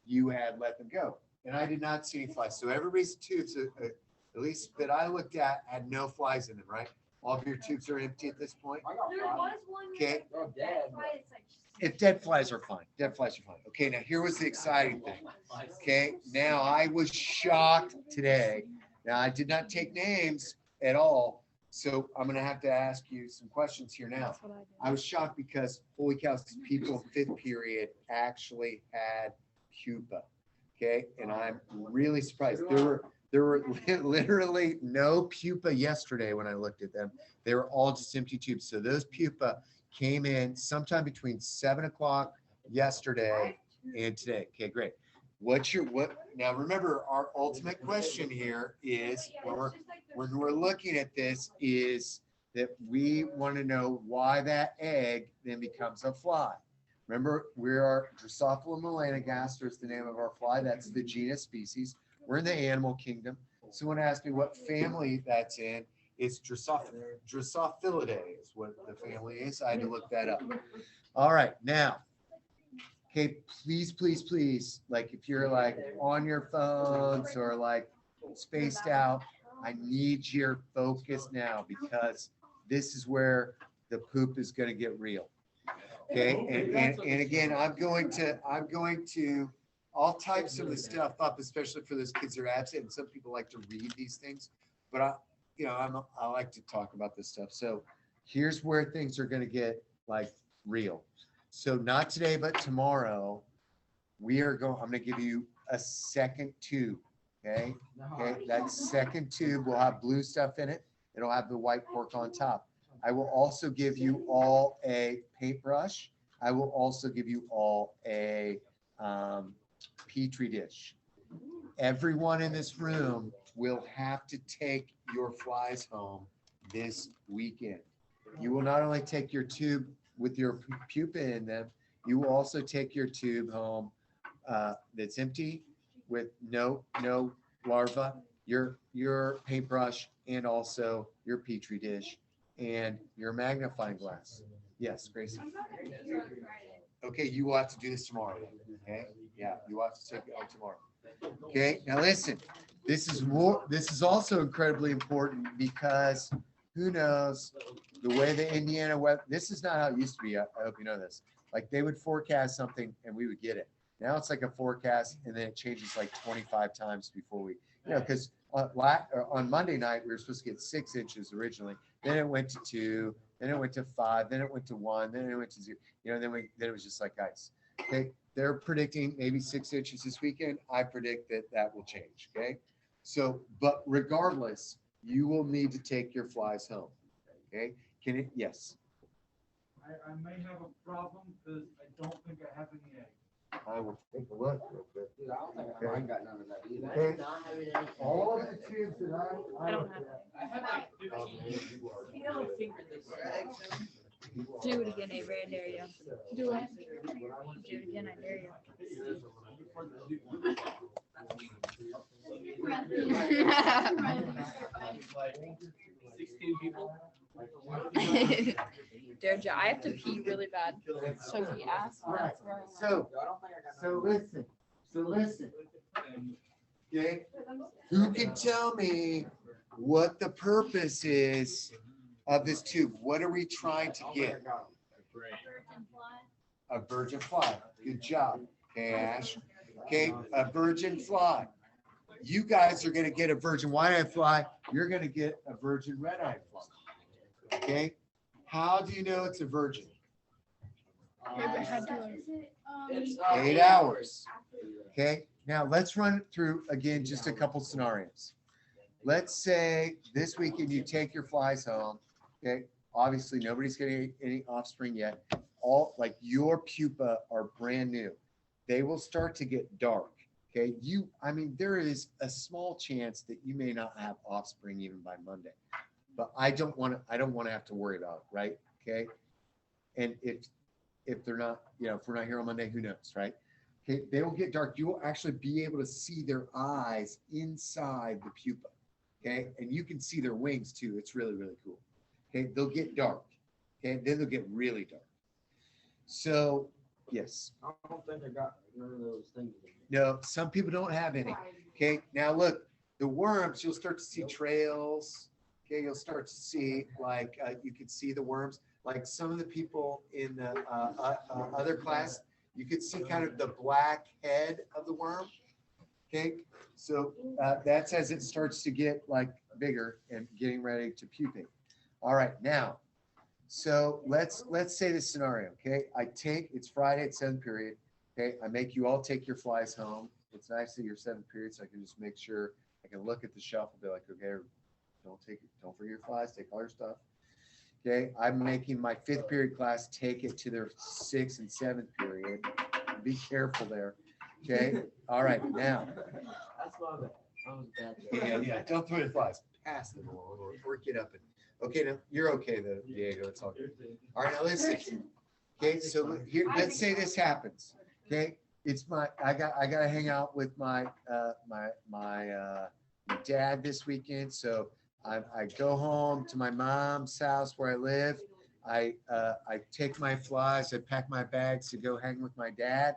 you had let them go. And I did not see any flies. So everybody's tubes, at least that I looked at, had no flies in them, right? All of your tubes are empty at this point. There was one. Okay. That's why it's like. If dead flies are fine, dead flies are fine. Okay, now here was the exciting thing. Okay, now I was shocked today. Now I did not take names at all, so I'm gonna have to ask you some questions here now. I was shocked because holy cow, these people in fifth period actually had pupa. Okay, and I'm really surprised. There were literally no pupa yesterday when I looked at them. They were all just empty tubes. So those pupa came in sometime between 7 o'clock yesterday and today. Okay, great. What now remember our ultimate question here is when we're looking at this is that we want to know why that egg then becomes a fly. Remember, we are Drosophila melanogaster is the name of our fly. That's the genus species. We're in the animal kingdom. Someone asked me what family that's in. It's Drosophilidae is what the family is. I had to look that up. All right, now, okay, please, please, please, like if you're like on your phones or like spaced out, I need your focus now because this is where the poop is going to get real. Okay, and again, I'm going to, I'll type some of the stuff up, especially for those kids that are absent. And some people like to read these things, but I like to talk about this stuff. So here's where things are going to get like real. So not today, but tomorrow, I'm going to give you a second tube. Okay. Okay. That second tube will have blue stuff in it. It'll have the white cork on top. I will also give you all a paintbrush. I will also give you all a Petri dish. Everyone in this room will have to take your flies home this weekend. You will not only take your tube with your pupa in them, you will also take your tube home that's empty with no larva, your paintbrush, and also your Petri dish and your magnifying glass. Yes, Gracie. Okay, you will have to do this tomorrow. Okay, yeah, you will have to take it home tomorrow. Okay, now listen, this is also incredibly important because who knows the way the Indiana weather, this is not how it used to be. I hope you know this. Like they would forecast something and we would get it. Now it's like a forecast and then it changes like 25 times before we, because on Monday night, we were supposed to get 6 inches originally. Then it went to 2, then it went to 5, then it went to 1, then it went to 0. Then it was just like ice. Okay, they're predicting maybe 6 inches this weekend. I predict that will change. Okay, so but regardless, you will need to take your flies home. Okay, can it? Yes. I may have a problem because I don't think I have any eggs. I will take a look real quick. Dude, I don't think I got none of that either. Okay. All of the tubes that I don't have I had like 15. You know, finger this. Do it again, Avery, I dare you. Do it. Do it again, I dare you. Like 16 people. Derja, I have to pee really bad. So he asked. That's where So listen. Okay, who can tell me what the purpose is of this tube? What are we trying to get? A virgin fly. Good job. Okay, Ash. Okay, a virgin fly. You guys are going to get a virgin white-eye fly. You're going to get a virgin red-eye fly. Okay, how do you know it's a virgin? 8 hours. Okay, now let's run through again just a couple scenarios. Let's say this weekend you take your flies home. Okay, obviously nobody's getting any offspring yet. All like your pupa are brand new. They will start to get dark. Okay, there is a small chance that you may not have offspring even by Monday, but I don't want to have to worry about it, right? Okay, and if they're not, if we're not here on Monday, who knows, right? Okay, they will get dark. You will actually be able to see their eyes inside the pupa. Okay, and you can see their wings too. It's really, really cool. Okay, they'll get dark. Okay, then they'll get really dark. So Yes. I don't think I got none of those things. No, some people don't have any. Okay, now look, the worms, you'll start to see trails. Okay, you'll start to see like, you can see the worms. Like some of the people in the other class, you could see kind of the black head of the worm. Okay, so that's as it starts to get like bigger and getting ready to pupate. All right, now, so let's say this scenario. Okay, it's Friday at 7th period. Okay, I make you all take your flies home. It's nice that you're 7th period, so I can just make sure I can look at the shelf and be like, okay, don't forget your flies, take all your stuff. Okay, I'm making my 5th period class take it to their 6th and 7th period. Be careful there. Okay, all right, now. That's my bad. That was bad. Yeah, don't throw your flies. Pass them along or get up and, okay, no, you're okay though, Diego, it's all good. All right, now listen. Okay, so here, let's say this happens. Okay, I gotta hang out with my dad this weekend, so I go home to my mom's house where I live. I take my flies, I pack my bags to go hang with my dad.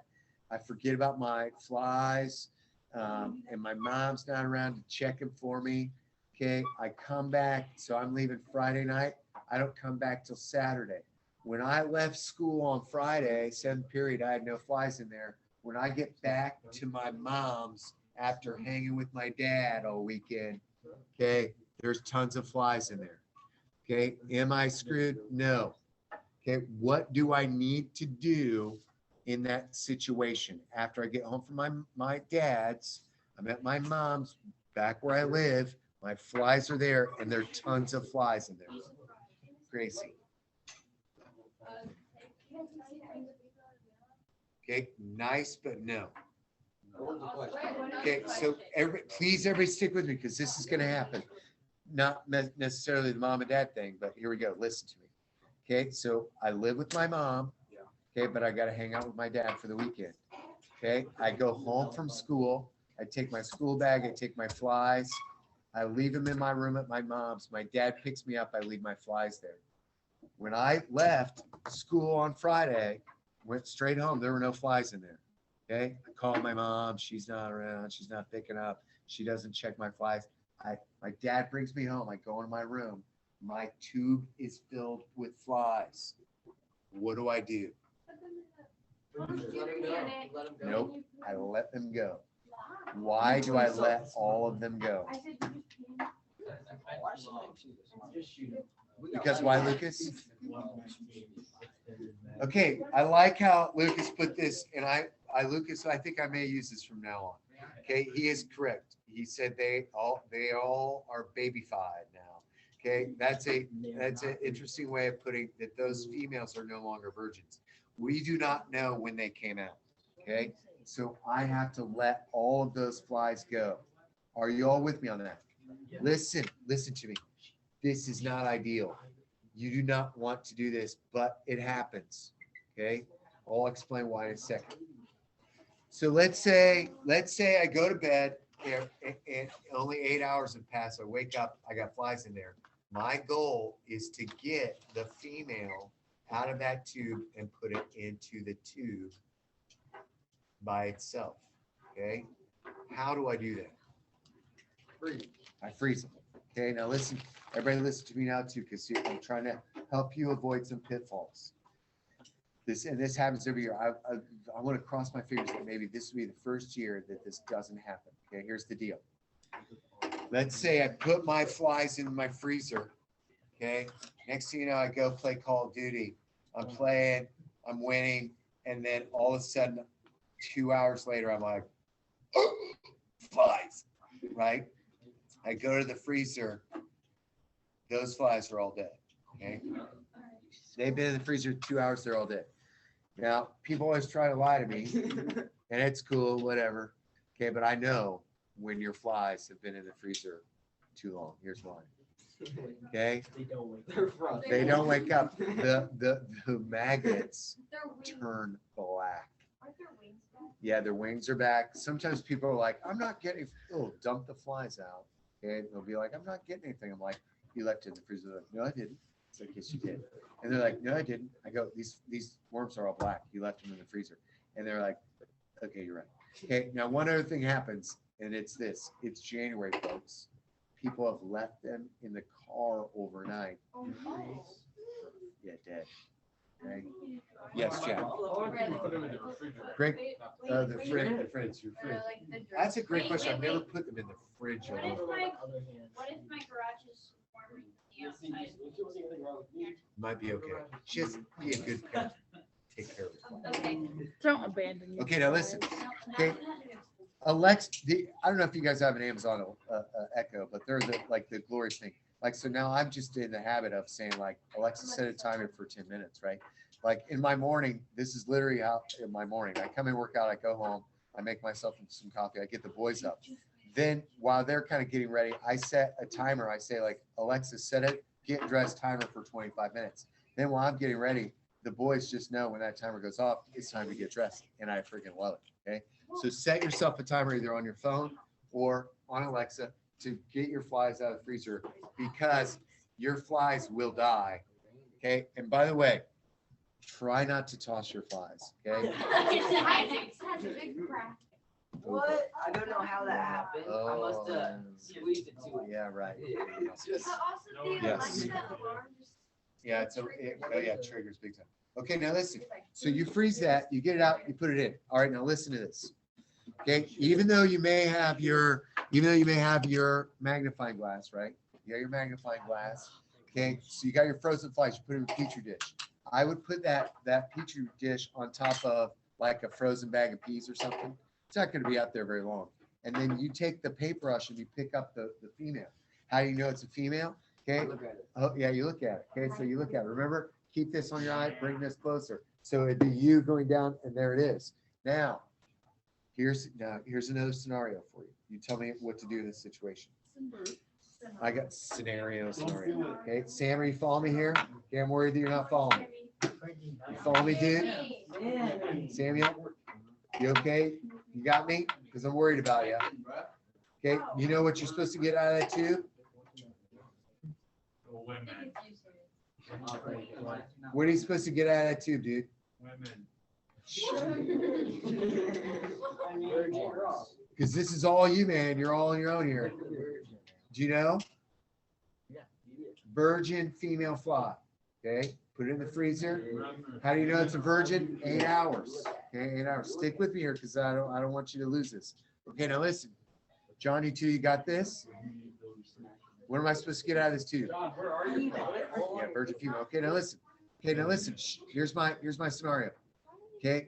I forget about my flies, and my mom's not around to check them for me. Okay, I come back, so I'm leaving Friday night. I don't come back till Saturday. When I left school on Friday, 7th period, I had no flies in there. When I get back to my mom's after hanging with my dad all weekend, okay, there's tons of flies in there. Okay, am I screwed? No. Okay, what do I need to do in that situation? After I get home from my dad's, I'm at my mom's back where I live, my flies are there and there are tons of flies in there. Gracie. Okay, nice, but no. What was the question? Okay, so please everybody stick with me because this is gonna happen. Not necessarily the mom and dad thing, but here we go, listen to me. Okay, so I live with my mom, okay, but I gotta hang out with my dad for the weekend. Okay, I go home from school, I take my school bag, I take my flies, I leave them in my room at my mom's. My dad picks me up, I leave my flies there. When I left school on Friday, went straight home, there were no flies in there. Okay, I call my mom, she's not around, she's not picking up, she doesn't check my flies. My dad brings me home, I go into my room, my tube is filled with flies. What do I do? Let him go. Let him go. Nope, I let them go. Why do I let all of them go? Just shoot him. Because why, Lucas? Okay, I like how Lucas put this, and Lucas, I think I may use this from now on. Okay, he is correct. He said they all are babyfied now. Okay, that's an interesting way of putting that those females are no longer virgins. We do not know when they came out. Okay, so I have to let all of those flies go. Are you all with me on that? Listen to me. This is not ideal. You do not want to do this, but it happens. Okay, I'll explain why in a second. So let's say I go to bed and only 8 hours have passed. I wake up, I got flies in there. My goal is to get the female out of that tube and put it into the tube by itself. Okay, how do I do that? Freeze. I freeze them. Okay, now listen, everybody listen to me now too, because I'm trying to help you avoid some pitfalls. This happens every year. I want to cross my fingers that maybe this will be the first year that this doesn't happen. Okay, here's the deal. Let's say I put my flies in my freezer. Okay, next thing you know, I go play Call of Duty. I'm playing, I'm winning, and then all of a sudden, 2 hours later, I'm like, oh, flies, right? I go to the freezer. Those flies are all dead. Okay, they've been in the freezer 2 hours. They're all dead. Now, people always try to lie to me, and it's cool, whatever. Okay, but I know when your flies have been in the freezer too long. Here's why. Okay, they don't wake up. The maggots turn black. Yeah, their wings are back. Sometimes people are like, I'm not getting, oh, dump the flies out. Okay, they'll be like, I'm not getting anything. I'm like, you left it in the freezer. Like, no, I didn't. It's like, yes, you did. And they're like, no, I didn't. I go, these worms are all black. You left them in the freezer. And they're like, okay, you're right. Okay, now one other thing happens, and it's this. It's January, folks. People have left them in the car overnight. Yeah, dead. Okay. Yes, Jack. Put them in the refrigerator. Great. The Wait, fridge, wait. the fridge, your fridge. Like the dr- That's a great Wait, question. I've wait, never wait. put them in the fridge. What if alone. what if my garage is warmer than the outside? Might be okay. Just be a good parent. Take care of it. Okay. Don't abandon your. Okay, now listen. No, Okay. no, Alexa, I don't know if you guys have an Amazon Echo, but there's the glorious thing. Like, so now I'm just in the habit of saying like, Alexa, set a timer for 10 minutes, right? Like in my morning, this is literally how in my morning, I come and work out, I go home, I make myself some coffee, I get the boys up. Then while they're kind of getting ready, I set a timer. I say like, Alexa, set it, get dressed timer for 25 minutes. Then while I'm getting ready, the boys just know when that timer goes off, it's time to get dressed. And I freaking love it. Okay. So set yourself a timer either on your phone or on Alexa to get your flies out of the freezer because your flies will die. Okay. And by the way, try not to toss your flies. Okay. It has a big crack. What? I don't know how that happened. I must have squeezed it too. Yeah, right. It's just. But also the Yes. Alexa alarm just. Yeah, it triggers big time. Okay, now listen. So you freeze that, you get it out, you put it in. All right, now listen to this. Okay, even though you may have your magnifying glass, right? You got your magnifying glass. Okay, so you got your frozen flies, you put it in a petri dish. I would put that petri dish on top of like a frozen bag of peas or something. It's not going to be out there very long. And then you take the paintbrush and you pick up the female. How do you know it's a female? Okay. Look at it. Oh, yeah, you look at it. Okay, so you look at it. Remember, keep this on your eye, bring this closer. So it'd be you going down, and there it is. Now, here's another scenario for you. You tell me what to do in this situation. I got scenario. Okay, Sam, are you following me here? Okay, I'm worried that you're not following me. You follow me, dude? Samuel, you okay? You got me? Because I'm worried about you. Okay, you know what you're supposed to get out of that tube? Women. What are you supposed to get out of that tube, dude? Women. Because this is all you, man. You're all on your own here. Do you know? Virgin female fly. Okay, put it in the freezer. How do you know it's a virgin? 8 hours. Okay, 8 hours. Stick with me here because I don't want you to lose this. Okay, now listen. Johnny, too, you got this? What am I supposed to get out of this tube? John, where are you? Yeah, virgin female. Okay, now listen. Okay, now listen. Shh. Here's my scenario. Okay,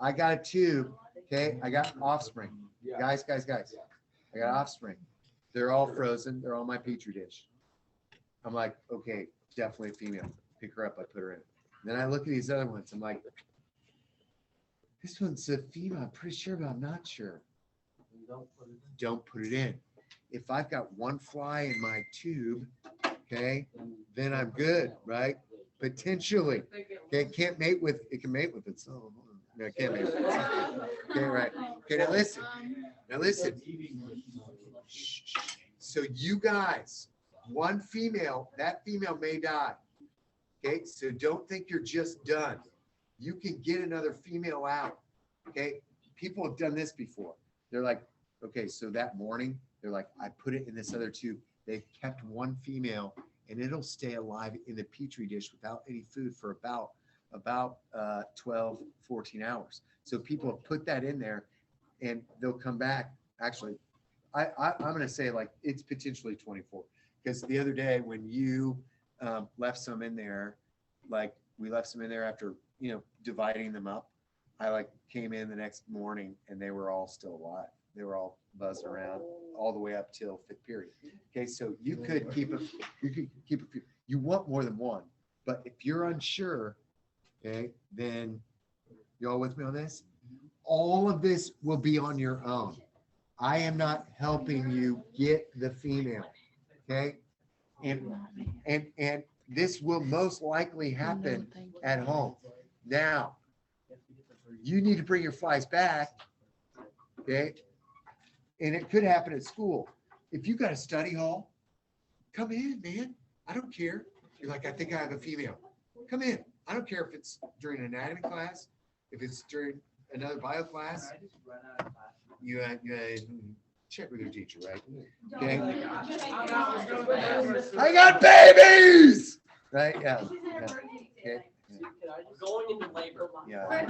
I got a tube. Okay, I got offspring. Guys. I got offspring. They're all frozen. They're on my petri dish. I'm like, okay, definitely female. Pick her up. I put her in. Then I look at these other ones. I'm like, this one's a female. I'm pretty sure, but I'm not sure. Don't put it in. If I've got one fly in my tube, okay, then I'm good, right? Potentially. Okay, it can mate with itself. No, it can't mate with itself. Okay, right. Okay, now listen. Now listen. Shh, shh. So you guys, one female, that female may die. Okay, so don't think you're just done. You can get another female out. Okay, people have done this before. They're like, okay, so that morning, they're like, I put it in this other tube. They've kept one female and it'll stay alive in the petri dish without any food for about 12, 14 hours. So people have put that in there and they'll come back. Actually, I'm going to say like it's potentially 24 because the other day when you left some in there, like we left some in there after, dividing them up. I like came in the next morning and they were all still alive. They were all buzzed around all the way up till fifth period. Okay, so you could keep a few. You want more than one, but if you're unsure, okay, then you all with me on this? All of this will be on your own. I am not helping you get the female, okay? And this will most likely happen at home. Now, you need to bring your flies back, okay? And it could happen at school. If you got a study hall, come in, man. I don't care. You're like, I think I have a female. Come in. I don't care if it's during an anatomy class, if it's during another bio class. I just run out of class. You check with your teacher, right? Okay. Okay. I got babies. Right? Yeah. Yeah. Okay. Going into labor. Yeah.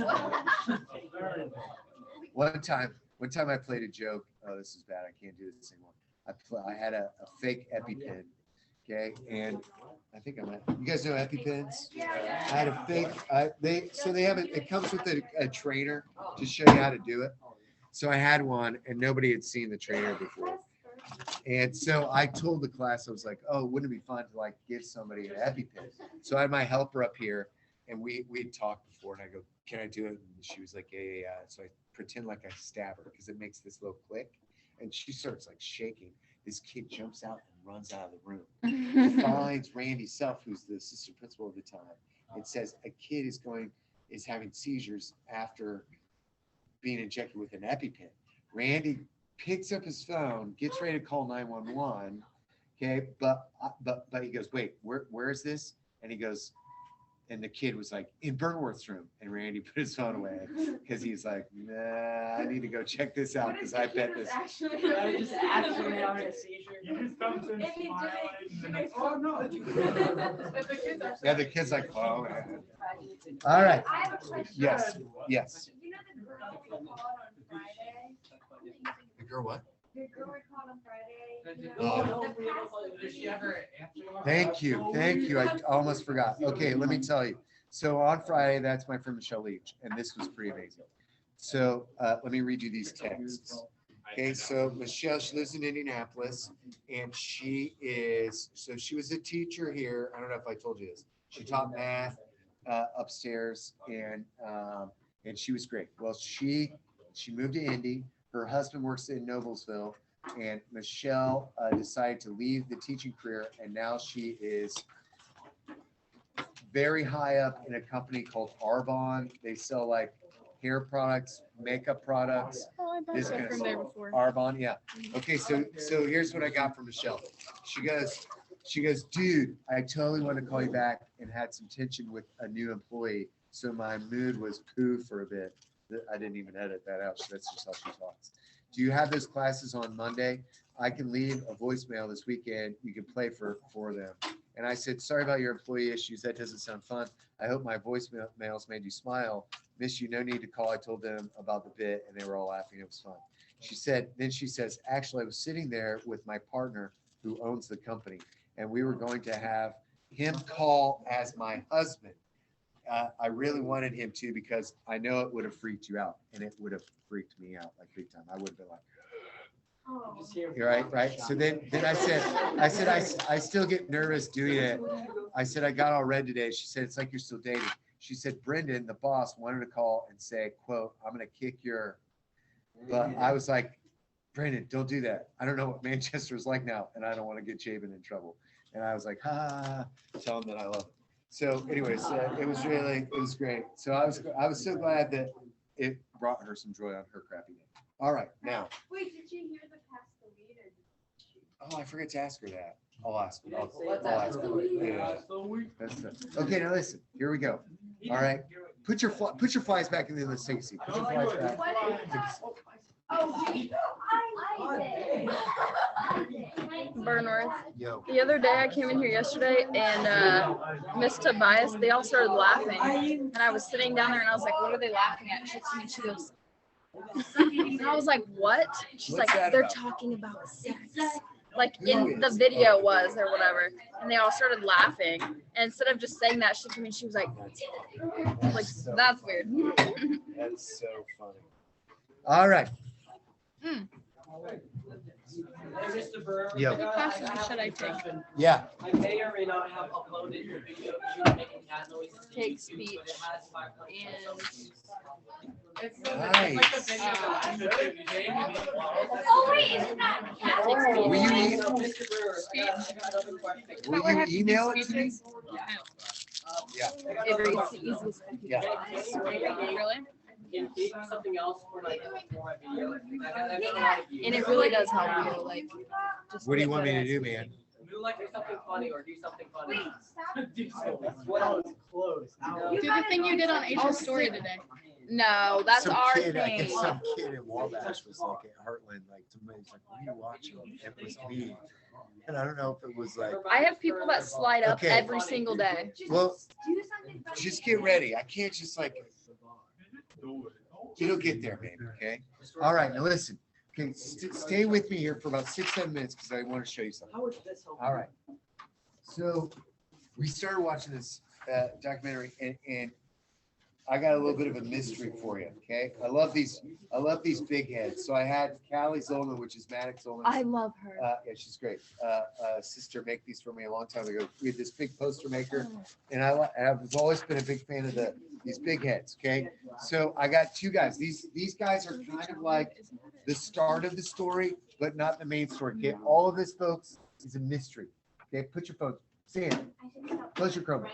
One time I played a joke. Oh, this is bad. I can't do this anymore. I had a fake EpiPen. Okay, and I think you guys know EpiPens? I had a fake. They have it. It comes with a trainer to show you how to do it. So I had one, and nobody had seen the trainer before. And so I told the class, I was like, "Oh, wouldn't it be fun to like give somebody an EpiPen?" So I had my helper up here, and we had talked before, and I go, "Can I do it?" And she was like, "Yeah." So I pretend like I stab her because it makes this little click, and she starts like shaking. This kid jumps out and runs out of the room. Finds Randy Self, who's the assistant principal at the time, and says a kid is having seizures after being injected with an EpiPen. Randy picks up his phone, gets ready to call 911. Okay, but he goes, "Wait, where is this?" And he goes, and the kid was like, "In Burnworth's room." And Randy put his phone away because he's like, "Nah, I need to go check this out because I bet this." I just actually having a seizure. You just comes in smiling and then, oh, no. Yeah, the kid's like, "Oh, man." All right. I have a question. Yes. Yes. You know the girl we called on Friday? The girl what? The girl we called on Friday? Oh. The pastor. Thank you. I almost forgot. Okay, let me tell you. So on Friday, that's my friend Michelle Leach, and this was pretty amazing. So let me read you these texts. Okay, so Michelle, she lives in Indianapolis, and she was a teacher here. I don't know if I told you this. She taught math upstairs, and she was great. Well, she moved to Indy. Her husband works in Noblesville, and Michelle decided to leave the teaching career, and now she is very high up in a company called Arbonne. They sell like hair products, makeup products. Oh, I bought This that kind from of there before. Arbonne, yeah. Okay, so here's what I got from Michelle. She goes, "Dude, I totally want to call you back and had some tension with a new employee, so my mood was poo for a bit." I didn't even edit that out. That's just how she talks. "Do you have those classes on Monday? I can leave a voicemail this weekend. You can play for them." And I said, "Sorry about your employee issues. That doesn't sound fun. I hope my voicemails made you smile. Miss you, no need to call. I told them about the bit and they were all laughing. It was fun." She says, "Actually, I was sitting there with my partner who owns the company, and we were going to have him call as my husband. I really wanted him to because I know it would have freaked you out, and it would have freaked me out like big time. I would have been like, you're right. So then I said, I still get nervous doing it. I said, I got all red today." She said, "It's like you're still dating." She said, "Brendan, the boss, wanted to call and say, quote, 'I'm going to kick your,'" but I was like, "Brendan, don't do that. I don't know what Manchester is like now, and I don't want to get Jabin in trouble." And I was like, tell him that I love him. So anyways, it was great. So I was so glad that it brought her some joy on her crappy day. All right, now. Wait, did you hear the pass the weed or? Oh, I forgot to ask her that. I'll ask her. What's I'll ask that? her. Yeah. That's okay, now listen, here we go. All right. Put your flies back in the let's take a seat. Put your flies back. Oh, we, Burnworth. Yo. The other day I came in here yesterday and Miss Tobias, they all started laughing. And I was sitting down there and I was like, "What are they laughing at?" She looks at me and she goes, and I was like, "What?" She's What's like, that "They're about?" talking about sex." Like in the video was or whatever. And they all started laughing. And instead of just saying that, she looked at me and she was like, So "That's funny. weird." That's so funny. All right. Mr. Burr, Yo. What classes should I take? Yeah. I may or may not have uploaded the video of you making cat noises. to Take YouTube, speech but it has 500 Nice. oh wait, isn't that? Will you, Mr. Burr, I got another question. will you email it to me? Yeah. It reads the easiest. Yeah. Really? In case something else for like for my video. I've got a lot of views. And it really does help you, like. Just What do you get want me better to at do, speaking. man? like do something funny or do something funny. Wait, stop. What else? Do the thing you did on Asia's story today. No, that's Some our kid, I thing. guess some kid in Wabash was like at Heartland, like somebody's like, what are you watching? And it was me. And I don't know if it was like, I have people that slide up Okay. every single day. well, Do something funny. just get ready. I can't just like, it'll get there, baby, okay? All right, now listen. Okay, stay with me here for about 6-7 minutes because I want to show you something. How is this helping? All right. So we started watching this documentary and I got a little bit of a mystery for you. Okay. I love these big heads. So I had Callie Zolman, which is Maddox Zolman. I love her. Yeah, she's great. Sister make these for me a long time ago. We had this big poster maker and I've always been a big fan of these big heads. Okay. So I got two guys. These guys are kind of like the start of the story, but not the main story. Okay. All of this, folks, is a mystery. Okay. Put your phone. Sam, I should stop close your Chrome.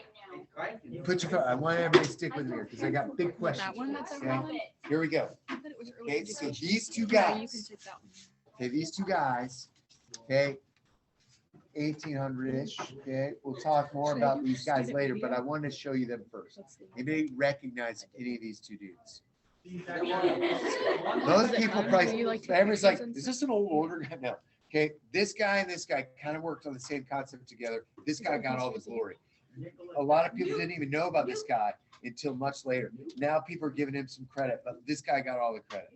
right now. Put your phone. I want everybody to stick with me here because I got big questions. That one that's over Okay. there? Here we go. I thought it was early Okay. So education. these two Yeah, you can guys. take that one. Okay. These two guys. Okay. 1800-ish. Okay. We'll talk more about these guys later, but I wanted to show you them first. Let's see. Anybody recognize any of these two dudes? Those Those it people fun? probably, Do you like to everyone's pick like, those is this an old order guy? No. Okay, this guy and this guy kind of worked on the same concept together. This guy got all the glory. A lot of people didn't even know about this guy until much later. Now people are giving him some credit, but this guy got all the credit.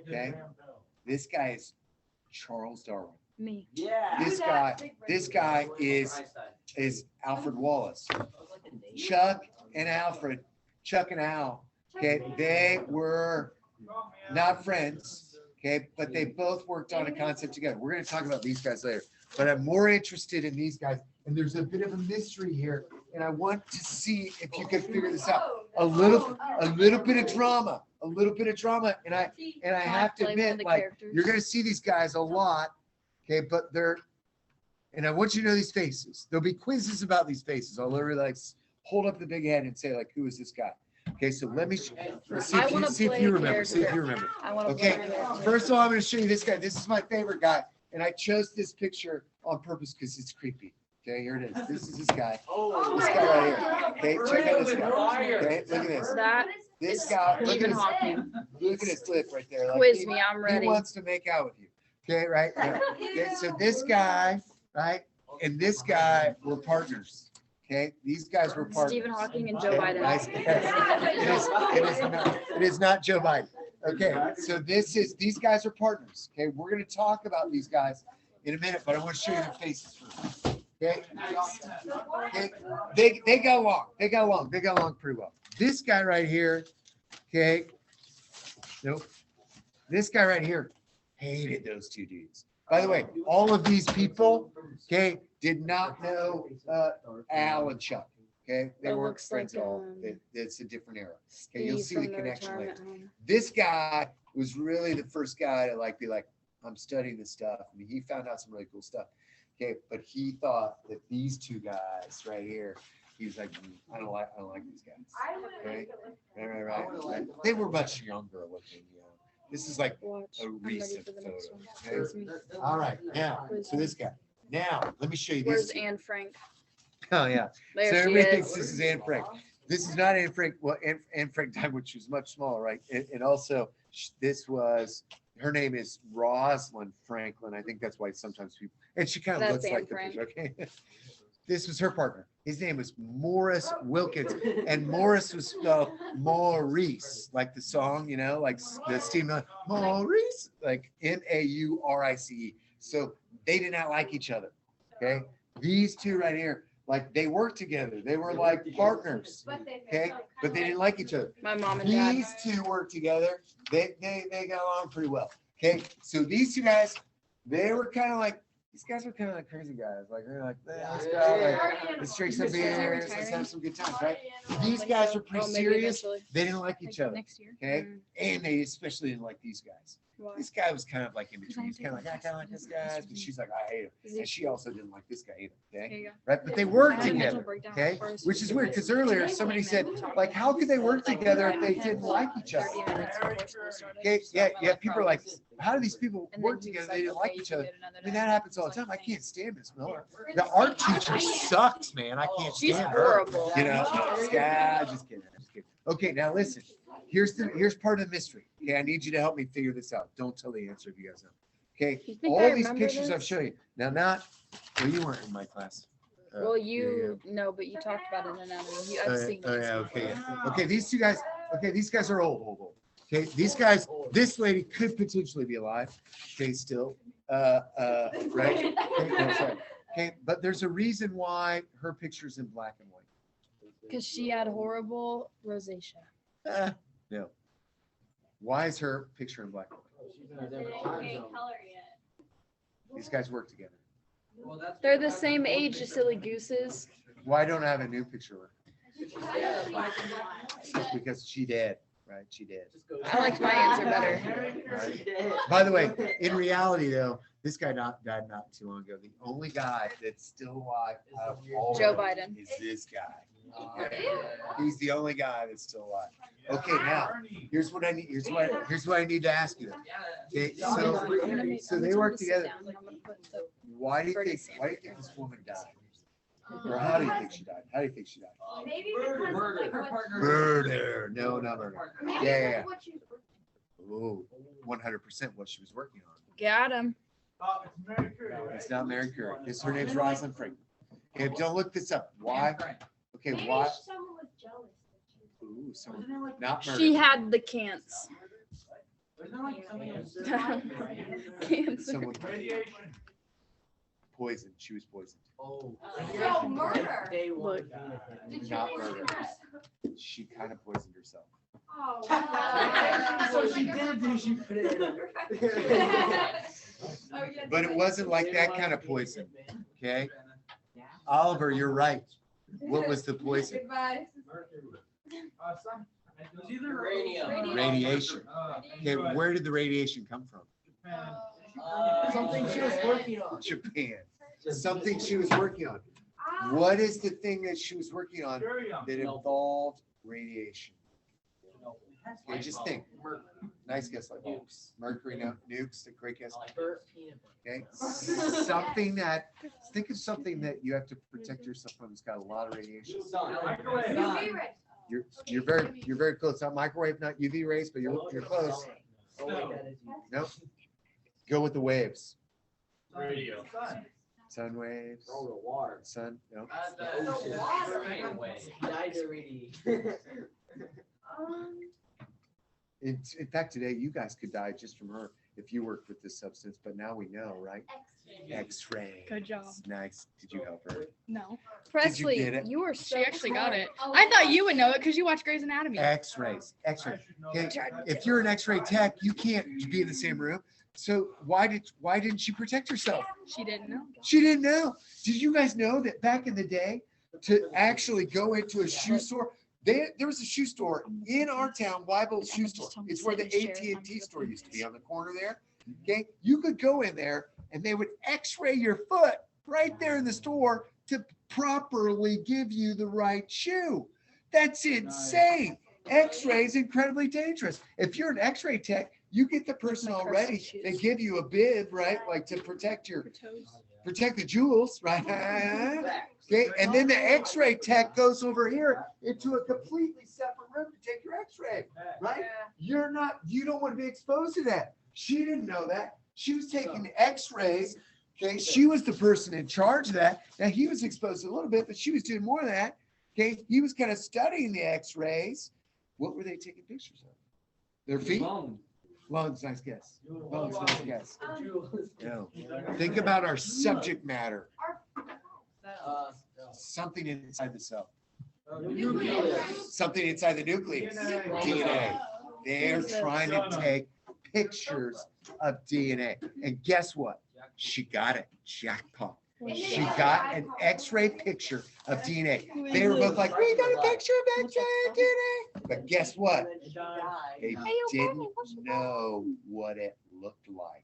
Okay, this guy is Charles Darwin. Me. Yeah. This guy is Alfred Wallace. Chuck and Alfred, Chuck and Al. Okay, they were not friends. Okay, but they both worked on a concept together. We're going to talk about these guys later, but I'm more interested in these guys. And there's a bit of a mystery here, and I want to see if you can figure this out. A little bit of drama, and I have to admit, like, you're going to see these guys a lot. Okay, but and I want you to know these faces. There'll be quizzes about these faces. I'll literally like hold up the big head and say like, who is this guy? Okay, so let me see if you remember. I want to Okay, first of all, I'm going to show you this guy. This is my favorite guy, and I chose this picture on purpose because it's creepy. Okay, here it is. This is this guy. This guy right here. Okay, check out this guy. Okay, look at this. That This guy. Look at Stephen his, Hawking. look at his lip right there. Like, Quiz he- me, I'm He ready. wants to make out with you. Okay, right? Okay, so this guy, right, and this guy were partners. Okay, these guys were partners. Stephen Hawking and Joe Okay, Biden. nice. It is not Joe Biden. Okay, so these guys are partners. Okay, we're gonna talk about these guys in a minute, but I want to show you their faces first. Okay, they got along. They got along pretty well. This guy right here, okay, nope. This guy right here hated those two dudes. By the way, all of these people, okay, did not know Al and Chuck. Okay, they That weren't looks friends like, at all. It's a different era. Okay, you'll Steve see the from connection later. retirement home. This guy was really the first guy to like be like, I'm studying this stuff. I mean, he found out some really cool stuff. Okay, but he thought that these two guys right here, he was like, I don't like these guys. Okay, right. They were much younger looking. You know, this is like Watch. a I'm ready recent for the next one. photo. Quiz Okay? me. All right, now so this guy. Now let me show you Where's this. Anne Frank? Oh yeah. So There she everybody thinks is. this is Anne Frank. This is not Anne Frank. Well, Anne Frank died when she was much smaller, right? And also, this was her name is Rosalind Franklin. I think that's why sometimes people. And she kind of That's looks Anne like the Frank. picture. Okay. This was her partner. His name was Morris Wilkins, and Morris was spelled Maurice, like the song, you know, like the Steve Miller, Maurice, like Maurice. So they did not like each other. Okay, these two right here, like they worked together. They were like partners. Okay, but they didn't like each other. My mom and dad. These two worked together. They got along pretty well. Okay, so these two guys, they were kind of like. These guys were kind of like crazy guys. Like they're like, let's go, like, let's drink some beers, let's have some good times, right? These guys were pretty Oh, maybe serious. eventually. They didn't like each other, Next year. okay? And they especially didn't like these guys. This guy was kind of like in between. He's kind of like, I kind of like this guy, but she's like, I hate him. And she also didn't like this guy either. There Okay, you go. right? But they worked I had a mental together. breakdown Okay, first. which is weird because earlier somebody said, like, how could they work together if they didn't like each other? 30 minutes before school started, Okay, so yeah, my yeah. life People are like, problems. how do these people And then work he together? was They didn't okay, like you each can other. get another I mean, night. that happens all the It's like, time. I thanks. can't stand Miss Miller. The art teacher sucks, man. I can't She's stand her. horrible. You know, yeah, just kidding. Just kidding. Okay, now listen. Here's part of the mystery. Okay, I need you to help me figure this out. Don't tell the answer if you guys know. Okay, You think all I these remember pictures I've this? shown you. Now, not well, you weren't in my class. Well, Yeah, you know, but you talked about it in anatomy. yeah. I've seen Oh, these yeah, okay, before. yeah. Okay, these two guys. Okay, these guys are old. Okay, these guys. This lady could potentially be alive. Okay, still. Right. Okay, no, sorry. Okay, but there's a reason why her picture's in black and white. Because she had horrible rosacea. No. Why is her picture in black and white? They didn't get color yet. These guys work together. They're the same age, you silly gooses. Why don't I have a new picture of her? Because she did, right? She did. I liked my answer better. By the way, in reality though, this guy died not too long ago. The only guy that's still alive out of all Joe of them Biden. is this guy. Okay? He's the only guy that's still alive. Okay, now here's what I need. Here's what I need to ask you. Okay, so they work together. Why do you think this woman died? Or how do you think she died? How do you think she died? Maybe because of like what. Murder. No, not murder. Maybe Yeah, because yeah. of what she was Oh, 100% what she was working on. Got him. It's Mary Curie. It's not Mary Curie. Her name's Rosalind Franklin. Okay, don't look this up. Why? Okay, Maybe why? someone was jealous. Ooh, someone, not murder. She had the cants. Cancer. Someone Radiation. poisoned. She was poisoned. Oh. So murder. Look. Did you Not poison murder. her? She kind of poisoned herself. Oh. So she did do, she put it in. Oh, yeah, But it wasn't like that kind of poison. Okay, Oliver, you're right. What was the poison? Goodbye. Some, it was either. Radium. Radiation. Okay, Japan. where did the radiation come from? Something she was working on. Japan. Something she was working on. What is the thing that she was working on Curium. that involved radiation? Okay, just think. Nice guess, like Mercury, no, nukes, the great guess. Okay, something that, think of something that you have to protect yourself from. It's got a lot of radiation. UV rays. You're very close. Not microwave, not UV rays, but you're close. Nope. Go with the waves. Radio. Sun waves. Water. Sun. No. Died already. In fact, today you guys could die just from her if you worked with this substance. But now we know, right? X-ray. Good job. Nice. Did you help her? No, Presley, get it? you were so she actually got smart. it. I thought you would know it because you watch Grey's Anatomy. X-rays. X-ray. I should know Okay, that. if you're an X-ray tech, you can't be in the same room. So why didn't she protect herself? She didn't know. She didn't know. Did you guys know that back in the day, to actually go into a shoe store, there was a shoe store in our town, Weibel Shoe Store. It's where the AT&T store used to be on the corner there. Okay, you could go in there and they would X-ray your foot right there in the store to properly give you the right shoe. That's insane. X-ray is incredibly dangerous. If you're an X-ray tech, you get the person already. They give you a bib, right? Like to protect the jewels, right? Okay, and then the X-ray tech goes over here into a completely separate room to take your X-ray, right? You don't want to be exposed to that. She didn't know that. She was taking X-rays. Okay, she was the person in charge of that. Now he was exposed to a little bit, but she was doing more of that. Okay, he was kind of studying the X-rays. What were they taking pictures of? Their feet? Lungs, nice guess. Lungs, nice guess. No. Think about our subject matter. Something inside the cell. Something inside the nucleus. DNA. They're trying to take pictures of DNA. And guess what? She got it. Jackpot. She got an X-ray picture of DNA. They were both like, we got a picture of X-ray DNA. But guess what? She died. They Hey, yo, didn't Mommy, what's your know what it looked like.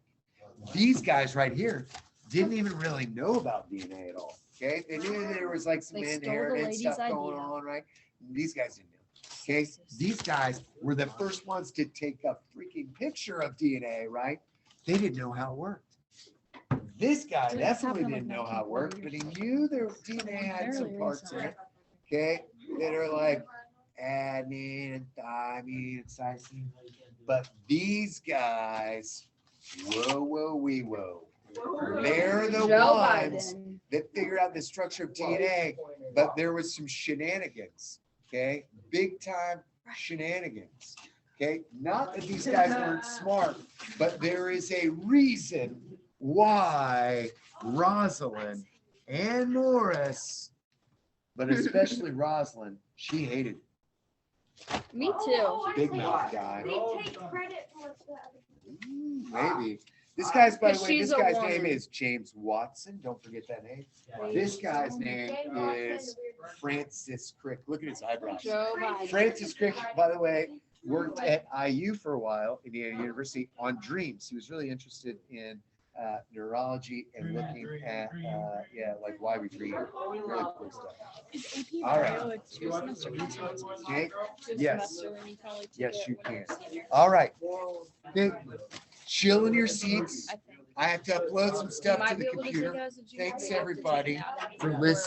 These guys right here didn't even really know about DNA at all. Okay, they knew there was like some They stole the inherited lady's stuff going idea. on, right? These guys didn't know. Okay, these guys were the first ones to take a freaking picture of DNA, right? They didn't know how it worked. This guy Didn't definitely happen didn't like know how it 1940 worked, but he knew their DNA had some Fairly parts in recently. it. Okay, that are like adenine and thymine and cysteine. But these guys, whoa. They're the Joe ones Biden. that figured out the structure of DNA, but there was some shenanigans, okay? Big time shenanigans, okay? Not that these guys weren't smart, but there is a reason why Rosalind and Morris, but especially Rosalind, she hated Me too. big mouth guy. They take credit for what's the other. Maybe. This guy's, by the But way, she's this a guy's woman. name is James Watson. Don't forget that name. This guy's name is Francis Crick. Look at his eyebrows. Joe Biden. Francis Crick, by the way, worked at IU for a while, Indiana University, on dreams. He was really interested in neurology and looking at, like why we dream. Really cool stuff. Is AP All right. bio a two-semester course? Okay? Two Yes. semester when you probably take Yes, it you when you're can. a senior. All right. Okay. Chill in your seats. I think. I have to upload some You stuff to might the be able to take computer. it as a junior. Thanks, You have to take everybody, it out. for listening.